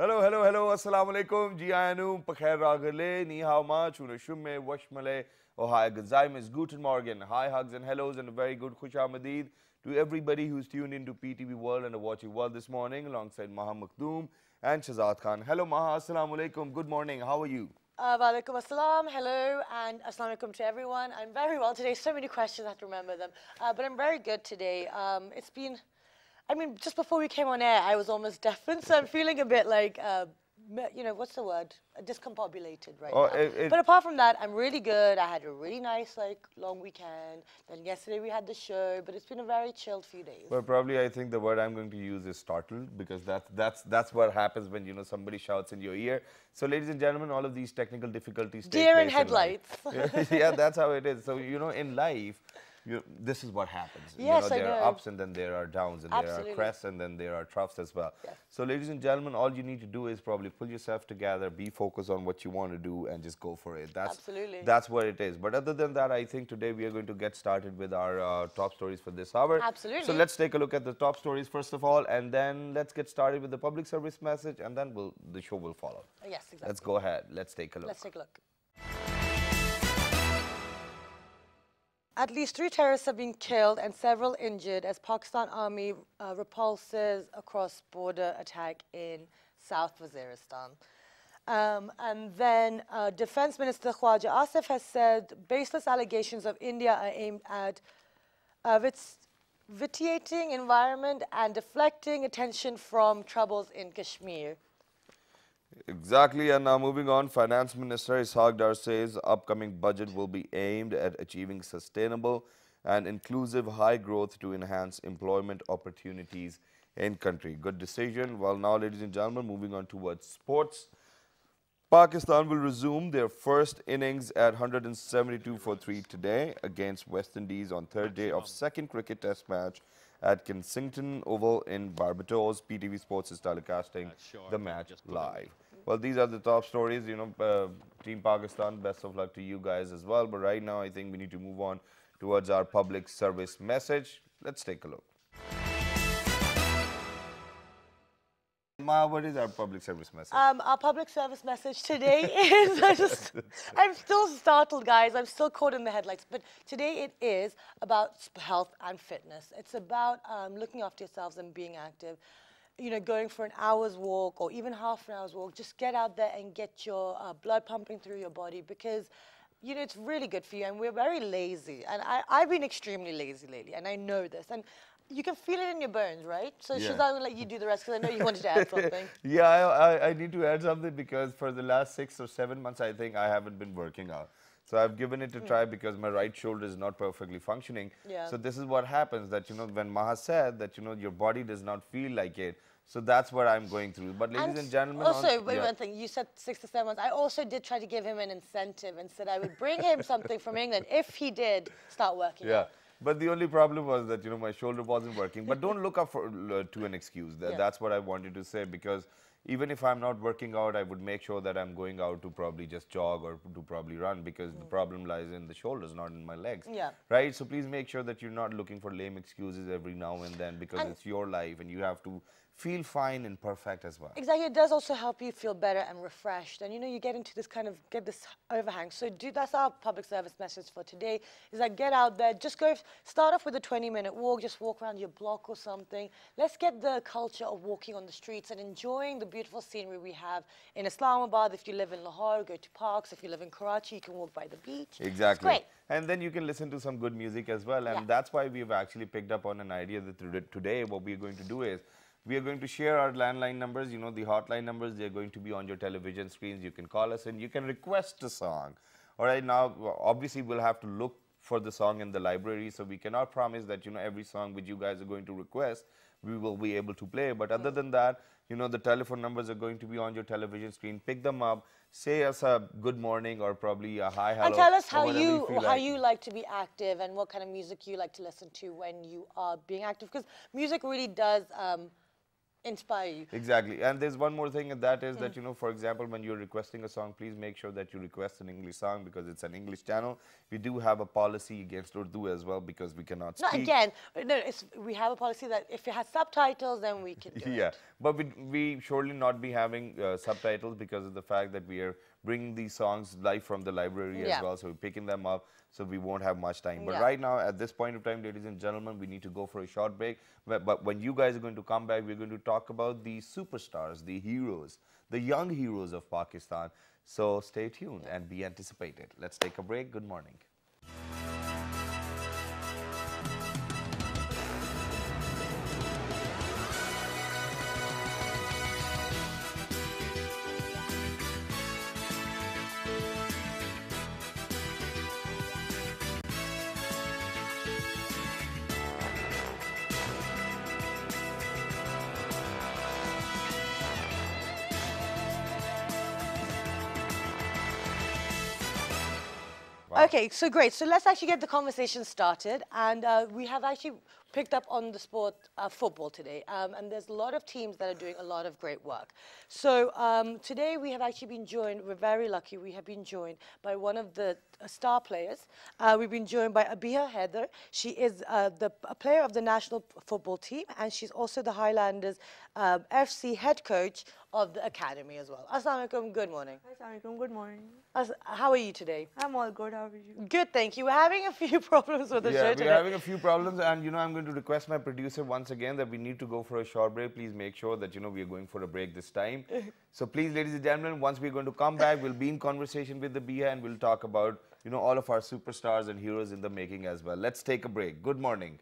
Hello, hello, hello. Assalamu alaikum. Ji ayanu, pakhair ragale, ni hao ma, chuna shumme, washmale, ohai gazaimis, guten morgen. Hi, hugs and hellos and a very good khush ahmadid to everybody who's tuned into PTV World and watching World this morning alongside Maha Makhdoom and Shazad Khan. Hello, Maha. Assalamu alaikum. Good morning. How are you? Walaikum assalam, hello, and assalamu alaikum to everyone. I'm very well today. So many questions, I have to remember them. But I'm very good today. It's been, just before we came on air, I was almost deafened, so I'm feeling a bit like, what's the word? Discombobulated right now. But apart from that, I'm really good. I had a really nice, long weekend. Then yesterday we had the show, but it's been a very chilled few days. Well, probably I think the word I'm going to use is startled, because that's what happens when, somebody shouts in your ear. So, ladies and gentlemen, all of these technical difficulties take Deer place in headlights. Yeah, that's how it is. So, in life, this is what happens. Yes, there I are know. ups and then there are downs, and there are crests and then there are troughs as well. Yes. So, ladies and gentlemen, all you need to do is probably pull yourself together, be focused on what you want to do, and just go for it. That's what it is. But other than that, I think today we are going to get started with our top stories for this hour. Absolutely. So let's take a look at the top stories first of all, and then let's get started with the public service message, and then the show will follow. Yes, exactly. Let's go ahead. Let's take a look. Let's take a look. At least 3 terrorists have been killed and several injured as Pakistan Army repulses a cross-border attack in South Waziristan. And then Defense Minister Khwaja Asif has said baseless allegations of India are aimed at vitiating environment and deflecting attention from troubles in Kashmir. Exactly, and now moving on, Finance Minister Ishaq Dar says upcoming budget will be aimed at achieving sustainable and inclusive high growth to enhance employment opportunities in country. Good decision. Well, now, ladies and gentlemen, moving on towards sports. Pakistan will resume their first innings at 172 for 3 today against West Indies on third day of second cricket test match at Kensington Oval in Barbados. PTV Sports is telecasting the match live. Well, these are the top stories. Team Pakistan, best of luck to you guys as well. But right now, I think we need to move on towards our public service message. Let's take a look. Ma, what is our public service message? Our public service message today is, I'm still startled, guys. I'm still caught in the headlights. But today it is about health and fitness. It's about looking after yourselves and being active. Going for an hour's walk or even half an hour's walk. Just get out there and get your blood pumping through your body, because it's really good for you. And we're very lazy. And I've been extremely lazy lately, and I know this. And you can feel it in your bones, right? So yeah. Shazad, will let you do the rest, because I know you wanted to add something. Yeah, I need to add something, because for the last 6 or 7 months, I think I haven't been working out. So I've given it a try because my right shoulder is not perfectly functioning. Yeah. So this is what happens, that, when Maha said that, your body does not feel like it. So that's what I'm going through. But ladies and gentlemen... Also, wait one thing. You said 6 to 7 months. I also did try to give him an incentive and said I would bring him something from England if he did start working out. But the only problem was that, my shoulder wasn't working. But don't look up to an excuse. That's what I wanted to say, because even if I'm not working out, I would make sure that I'm going out to probably just jog or to probably run, because the problem lies in the shoulders, not in my legs. Yeah. Right? So please make sure that you're not looking for lame excuses every now and then, because it's your life and you have to feel fine and perfect as well. Exactly. It does also help you feel better and refreshed. And, you get into this get this overhang. So that's our public service message for today, is that get out there. Just start off with a 20-minute walk. Just walk around your block or something. Let's get the culture of walking on the streets and enjoying the beautiful scenery we have in Islamabad. If you live in Lahore, go to parks. If you live in Karachi, you can walk by the beach. Exactly. It's great. And then you can listen to some good music as well. And that's why we've actually picked up on an idea that today what we're going to do is, we are going to share our landline numbers, the hotline numbers. They're going to be on your television screens. You can call us and you can request a song. All right, now, obviously, we'll have to look for the song in the library. So we cannot promise that, every song which you guys are going to request, we will be able to play. But other than that, the telephone numbers are going to be on your television screen. Pick them up. Say us a good morning or probably a hi, hello. And tell us how you like to be active and what kind of music you like to listen to when you are being active. Because music really does... inspire you. Exactly. And there's one more thing, and that is that, for example, when you're requesting a song, please make sure that you request an English song because it's an English channel. We do have a policy against Urdu as well because we cannot Not speak. again. No, we have a policy that if it has subtitles, then we can do Yeah, it. but we surely not be having subtitles because of the fact that we are bringing these songs live from the library as Yeah. well. So we're picking them up, so we won't have much time. But Yeah. right now, at this point of time, ladies and gentlemen, we need to go for a short break. But when you guys are going to come back, we're going to talk about the superstars, the heroes, the young heroes of Pakistan. So stay tuned and be anticipated. Let's take a break. Good morning. Wow. Okay, so great. So let's actually get the conversation started. And we have actually picked up on the sport football today. And there's a lot of teams that are doing a lot of great work. So today we have actually been joined, we're very lucky, we have been joined by one of the star players. We've been joined by Abiha Heather. She is a player of the national football team, and she's also the Highlanders FC head coach of the academy as well. Assalamu alaikum, good morning. Assalamualaikum, good morning. How are you today? I'm all good, how are you? Good, thank you. We're having a few problems with the show Yeah, today. we're having a few problems, and I'm going to request my producer once again that we need to go for a short break. Please make sure that we are going for a break this time. So please, ladies and gentlemen, once we're going to come back, we'll be in conversation with the Biha and we'll talk about all of our superstars and heroes in the making as well. Let's take a break. Good morning.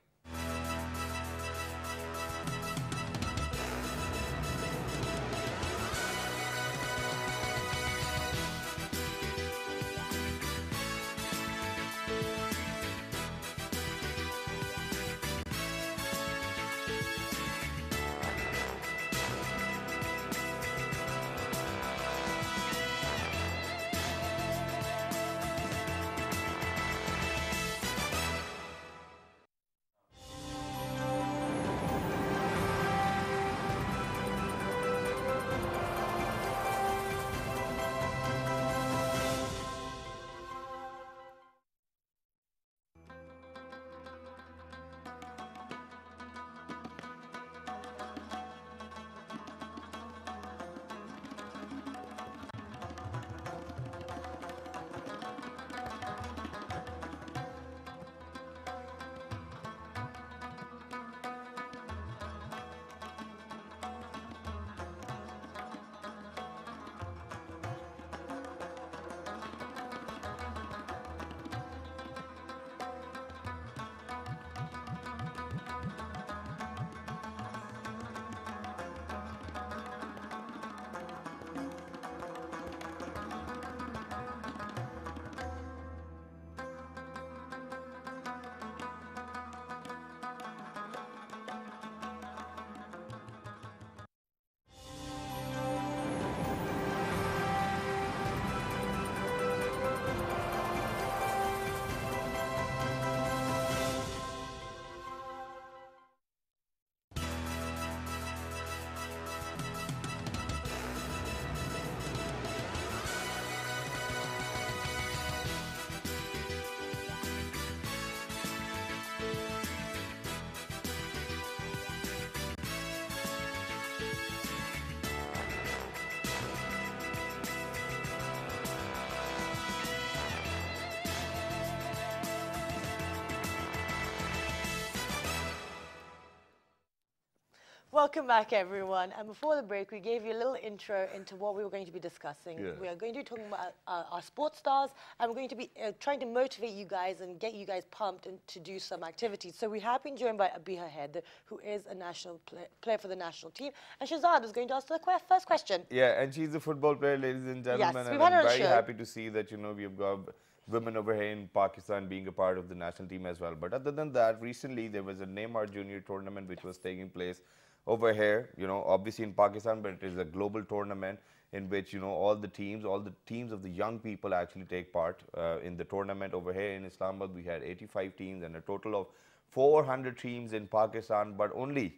Welcome back, everyone. And before the break, we gave you a little intro into what we were going to be discussing. Yeah. We are going to be talking about our sports stars, and we're going to be trying to motivate you guys and get you guys pumped and to do some activities. So we have been joined by Abiha Heather, who is a national player for the national team. And Shazad is going to ask the first question. Yeah, and she's a football player, ladies and gentlemen. Yes, and we've had her I'm on the very show. happy to see that, we've got women over here in Pakistan being a part of the national team as well. But other than that, recently there was a Neymar Junior tournament which was taking place over here, obviously in Pakistan, but it is a global tournament in which, all the teams of the young people actually take part in the tournament over here in Islamabad. We had 85 teams and a total of 400 teams in Pakistan, but only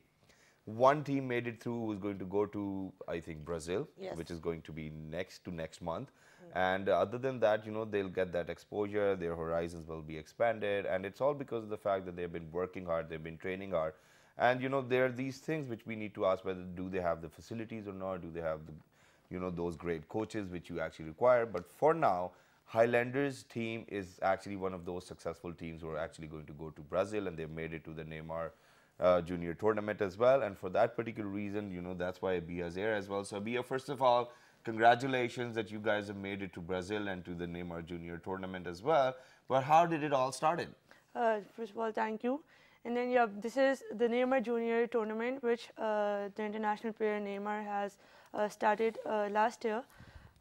one team made it through who's going to go to, I think, Brazil, Yes. which is going to be next month. And other than that, they'll get that exposure, their horizons will be expanded, and it's all because of the fact that they've been working hard, they've been training hard. And there are these things which we need to ask whether do they have the facilities or not, do they have the, those great coaches which you actually require. But for now, Highlanders team is actually one of those successful teams who are actually going to go to Brazil, and they've made it to the Neymar junior tournament as well. And for that particular reason, that's why Abiya's here as well. So Abiya, first of all, congratulations that you guys have made it to Brazil and to the Neymar junior tournament as well. But how did it all started? First of all, thank you. And then, yeah, this is the Neymar Junior tournament, which the international player Neymar has started last year.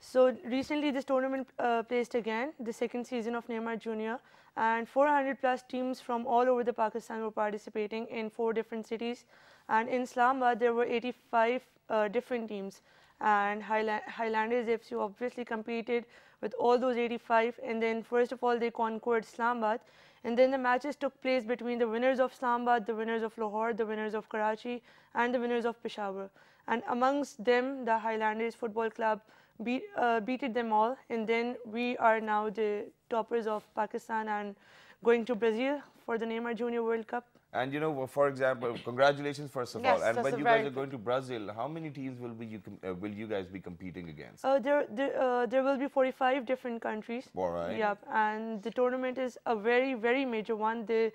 So recently, this tournament placed again, the second season of Neymar Junior, and 400 plus teams from all over the Pakistan were participating in 4 different cities. And in Islamabad, there were 85 different teams. And Highlanders FC obviously competed with all those 85. And then, first of all, they conquered Islamabad. And then the matches took place between the winners of Islamabad, the winners of Lahore, the winners of Karachi, and the winners of Peshawar. And amongst them, the Highlanders Football Club beated them all. And then we are now the toppers of Pakistan and going to Brazil for the Neymar Junior World Cup. And for example, congratulations first of all. Yes, And that's when a you very guys are going to Brazil, how many teams will you guys be competing against? There will be 45 different countries. All right. Yep, and the tournament is a very, very major one, the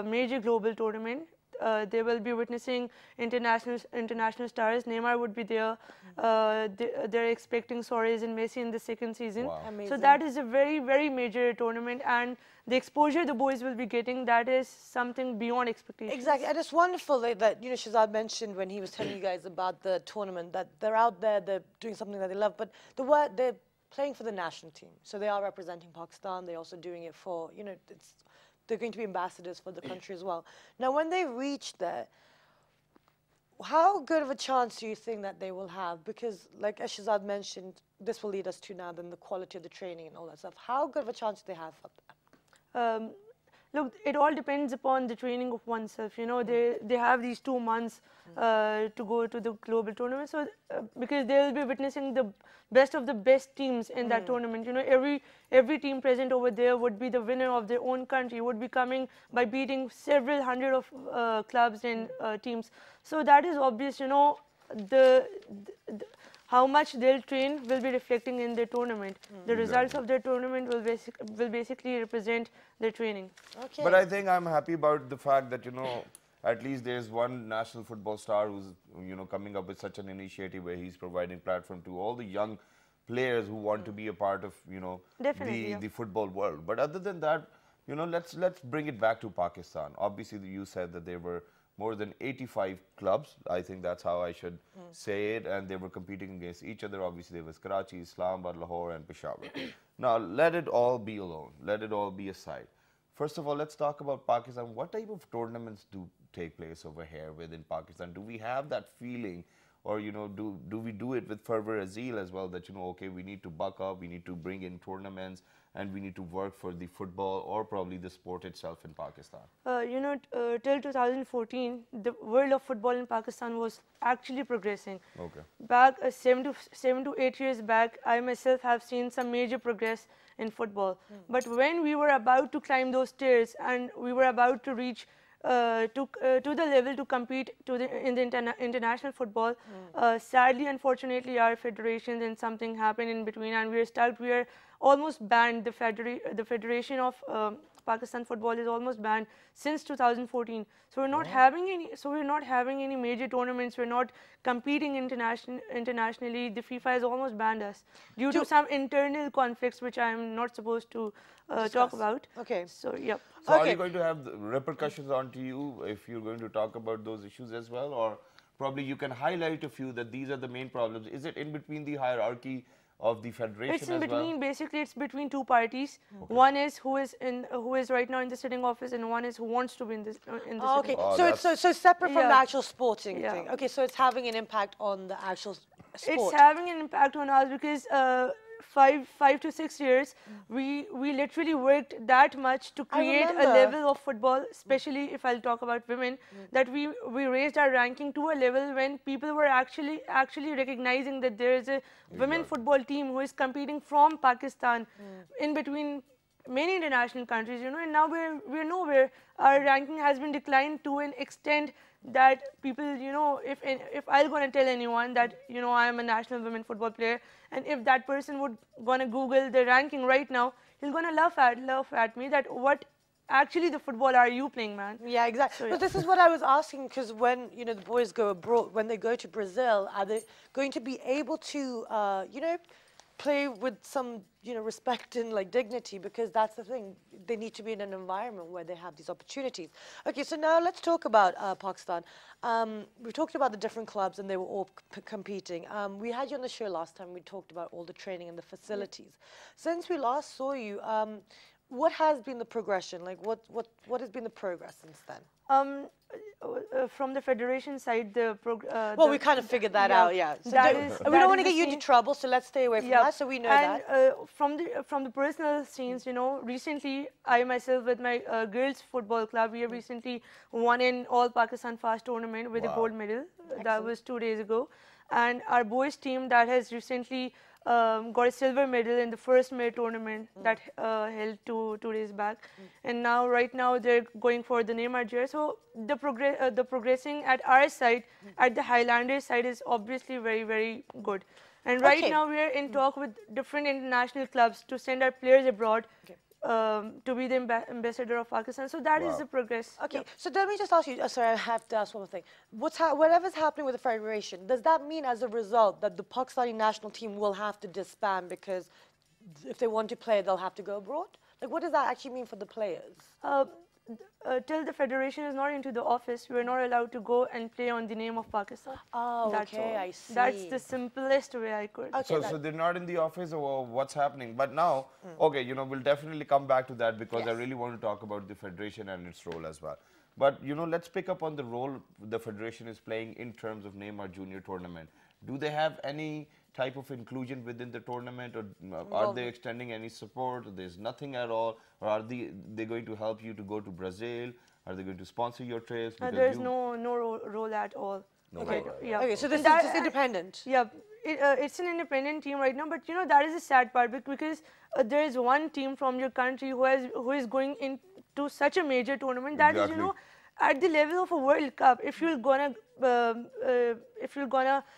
major global tournament. They will be witnessing international stars. Neymar would be there. They're expecting Suarez and Messi in the second season. Wow. So that is a very, very major tournament, and the exposure the boys will be getting, that is something beyond expectations. Exactly, and it's wonderful that Shahzad mentioned when he was telling you guys about the tournament that they're out there, they're doing something that they love, but they're playing for the national team, so they are representing Pakistan. They're also doing it for they're going to be ambassadors for the country as well. Now, when they reach there, how good of a chance do you think that they will have? Because, like as Shahzad mentioned, this will lead us to now then the quality of the training and all that stuff. How good of a chance do they have up there? Look, it all depends upon the training of oneself. They have these 2 months to go to the global tournament. So because they will be witnessing the best of the best teams in that tournament. Every team present over there would be the winner of their own country. Would be coming by beating several hundred of clubs and teams. So that is obvious. How much they'll train will be reflecting in their tournament. The results of their tournament will basically represent their training. Okay. But I think I'm happy about the fact that, at least there's one national football star who's, coming up with such an initiative where he's providing platform to all the young players who want to be a part of, the football world. But other than that, let's bring it back to Pakistan. Obviously, you said that there were more than 85 clubs. I think that's how I should say it. And they were competing against each other. Obviously, there was Karachi, Islamabad, Lahore, and Peshawar. Now, let it all be alone. Let it all be aside. First of all, let's talk about Pakistan. What type of tournaments do take place over here within Pakistan? Do we have that feeling, or do we do it with fervor, zeal as well? That okay, we need to buck up, we need to bring in tournaments, and we need to work for the football or probably the sport itself in Pakistan. Till 2014, the world of football in Pakistan was actually progressing. Okay. Back 7 to 8 years back, I myself have seen some major progress in football. But when we were about to climb those stairs and we were about to reach to the level to compete in the international football, sadly, unfortunately, our federations and something happened in between, and we are stuck. We are almost banned. The federation of Pakistan football is almost banned since 2014. So we're not having any. So we're not having any major tournaments. We're not competing internationally. The FIFA has almost banned us due to some internal conflicts, which I am not supposed to talk about. Okay. So yep. So are you going to have the repercussions onto you if you're going to talk about those issues as well, or probably you can highlight a few that these are the main problems? Is it in between the hierarchy of the federation It's in as between. well? Basically, it's between 2 parties. Okay. One is who is right now in the sitting office, and one is who wants to be in this. Okay, Oh, so it's so separate from the actual sporting Yeah. thing. Okay, so it's having an impact on the actual sport. It's having an impact on us because five to 6 years, we literally worked that much to create a level of football, especially if I'll talk about women, that we raised our ranking to a level when people were actually recognizing that there is a women football team who is competing from Pakistan in between many international countries, and now we're nowhere. Our ranking has been declined to an extent that people, if I'm going to tell anyone that, I am a national women football player, and if that person would going to Google the ranking right now, he's going to laugh at me that what actually the football are you playing, man? Yeah, exactly. So, But this is what I was asking, because when the boys go abroad, when they go to Brazil, are they going to be able to play with some respect and like dignity? Because that's the thing, they need to be in an environment where they have these opportunities. Okay, so now let's talk about Pakistan. We talked about the different clubs and they were all competing. We had you on the show last time. We talked about all the training and the facilities. Since we last saw you, what has been the progression? Like, what has been the progress since then? From the federation side, well, we kind of figured that out, yeah. So we don't want to get you into trouble, so let's stay away from that, so we know and, that. From the personal scenes, recently, I myself with my girls football club, we have recently won an All Pakistan Fast tournament with a gold medal. Excellent. That was 2 days ago. And our boys team that has recently got a silver medal in the first May tournament that held two days back, and right now they're going for the Neymar jersey. So the progressing at our side, at the Highlanders side, is obviously very, very good. And right now we are in talk with different international clubs to send our players abroad. To be the ambassador of Pakistan. So that is the progress. Okay, so let me just ask you, sorry, I have to ask one more thing. Whatever's happening with the federation, does that mean as a result that the Pakistani national team will have to disband because if they want to play, they'll have to go abroad? Like, what does that actually mean for the players? Till the federation is not into the office, we're not allowed to go and play on the name of Pakistan. Oh, that's okay, all. I see. That's the simplest way I could. Okay, so they're not in the office, or what's happening? But now, okay, we'll definitely come back to that because I really want to talk about the federation and its role as well. But, let's pick up on the role the federation is playing in terms of Neymar Junior tournament. Do they have any type of inclusion within the tournament, or are they extending any support? There's nothing at all, or are they going to help you to go to Brazil? Are they going to sponsor your trips? There's no role at all. No okay. role. Yeah. Okay, so this is just independent. Yeah, it's an independent team right now, but that is the sad part because there is one team from your country who is going into such a major tournament that is at the level of a World Cup. If you're gonna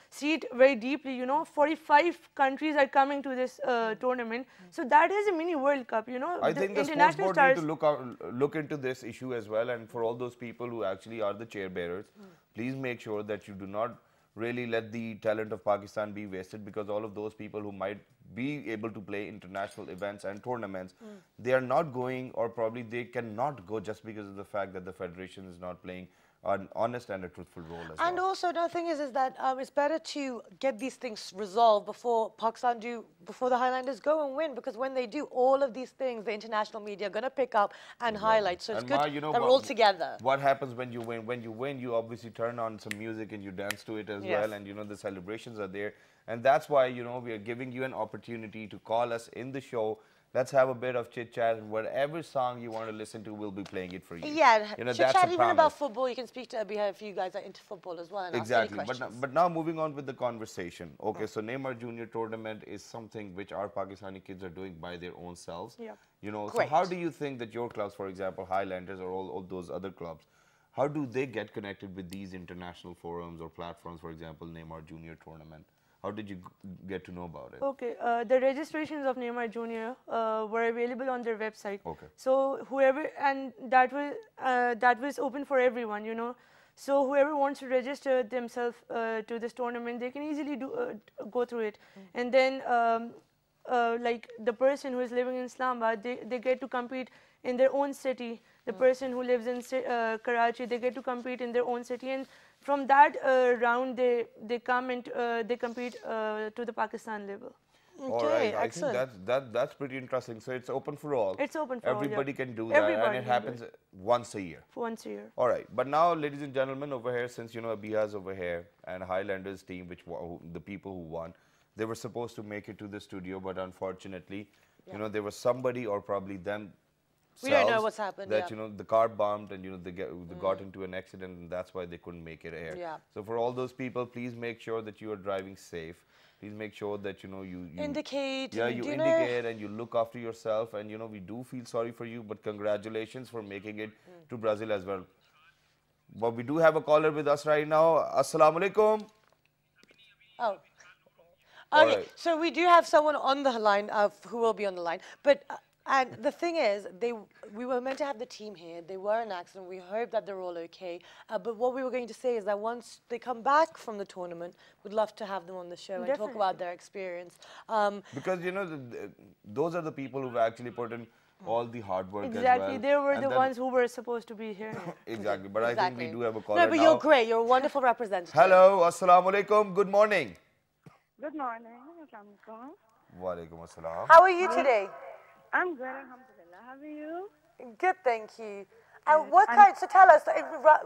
see it very deeply, 45 countries are coming to this tournament. So that is a mini World Cup. I think the sports board need to look into this issue as well. And for all those people who actually are the chair bearers, please make sure that you do not really let the talent of Pakistan be wasted, because all of those people who might be able to play international events and tournaments, they are not going, or probably they cannot go just because of the fact that the federation is not playing an honest and a truthful role as well. And also another thing is that it's better to get these things resolved before the Highlanders go and win, because when they do, all of these things, the international media are going to pick up and highlight. So it's good that we're all together. What happens when you win? When you win, you obviously turn on some music and you dance to it as well, and the celebrations are there. And that's why, we are giving you an opportunity to call us in the show. Let's have a bit of chit-chat, and whatever song you want to listen to, we'll be playing it for you. Yeah, chit-chat even about football. You can speak to Abhi if you guys are into football as well. And exactly, but now moving on with the conversation. Okay, so Neymar Junior tournament is something which our Pakistani kids are doing by their own selves. Yeah. So how do you think that your clubs, for example, Highlanders or all those other clubs, how do they get connected with these international forums or platforms, for example, Neymar Junior tournament? How did you get to know about it? Okay, the registrations of Neymar Junior were available on their website. Okay. So whoever, and that was open for everyone, So whoever wants to register themselves to this tournament, they can easily go through it. And then, like the person who is living in Islamabad, they get to compete in their own city. The person who lives in Karachi, they get to compete in their own city, and from that round, they come and they compete to the Pakistan level. Okay, all right, excellent. I think that's pretty interesting. So it's open for all. It's open for everybody all. can do that, and it happens once a year. Once a year. All right, but now, ladies and gentlemen, over here, since Abiya's over here and Highlanders team, the people who won, They were supposed to make it to the studio, but unfortunately, you know, there was somebody or probably them We don't know what's happened, that, yeah. you know, the car bumped and, you know, they got into an accident and that's why they couldn't make it here. Yeah. So for all those people, please make sure that you are driving safe. Please make sure that, you know, you Indicate. yeah, and you do know- indicate and you look after yourself. And, you know, we do feel sorry for you, but congratulations for making it to Brazil as well. But we do have a caller with us right now. Assalamu alaikum. Oh. All Okay, right. so we do have someone on the line who will be on the line. But and the thing is, we were meant to have the team here. They were in an accident. We hope that they're all okay. But what we were going to say is that once they come back from the tournament, we'd love to have them on the show and talk Definitely. about their experience. Because, you know, those are the people who've actually put in all the hard work as Exactly. well. They were And the then- ones who were supposed to be here. Exactly. But I think we do have a caller No, but now. you're great. You're a wonderful representative. Hello. Assalamu alaikum. Good morning. Good morning. Assalamualaikum. Wa alaikum assalam. How are you today? I'm good, alhamdulillah. How are you? Good, thank you. And what kind? So tell us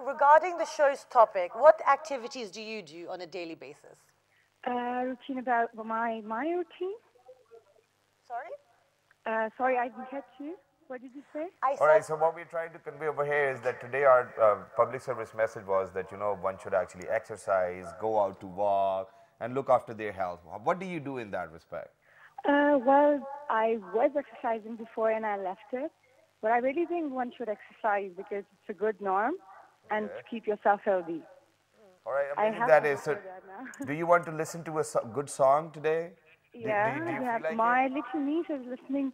regarding the show's topic. What activities do you do on a daily basis? Routine about my routine. Sorry. Sorry, I didn't catch you. What did you say? I All right, said so what we're trying to convey over here is that today our public service message was that, you know, one should actually exercise, go out to walk, and look after their health. What do you do in that respect? Well, I was exercising before and I left it. But I really think one should exercise because it's a good norm and to keep yourself healthy. All right, I amazing have that to is. So, do that now. do you want to listen to a good song today? Yeah, do you we have feel like my it? little niece is listening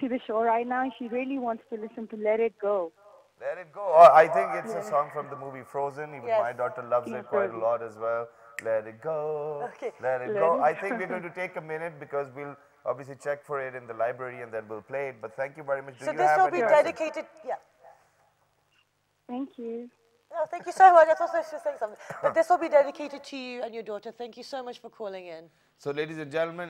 to the show right now. She really wants to listen to Let It Go. Let it go. Oh, I think it's a song from the movie Frozen. Even Yes. my daughter loves it quite a Frozen. lot as well. Let it go. Okay. Let it Let go. it I think we're going to take a minute because we'll obviously check for it in the library and then we'll play it. But thank you very much. Do so. you This have will any be message? dedicated. Yeah. Thank you. No, thank you so much. I thought I should say something. But this will be dedicated to you and your daughter. Thank you so much for calling in. So, ladies and gentlemen,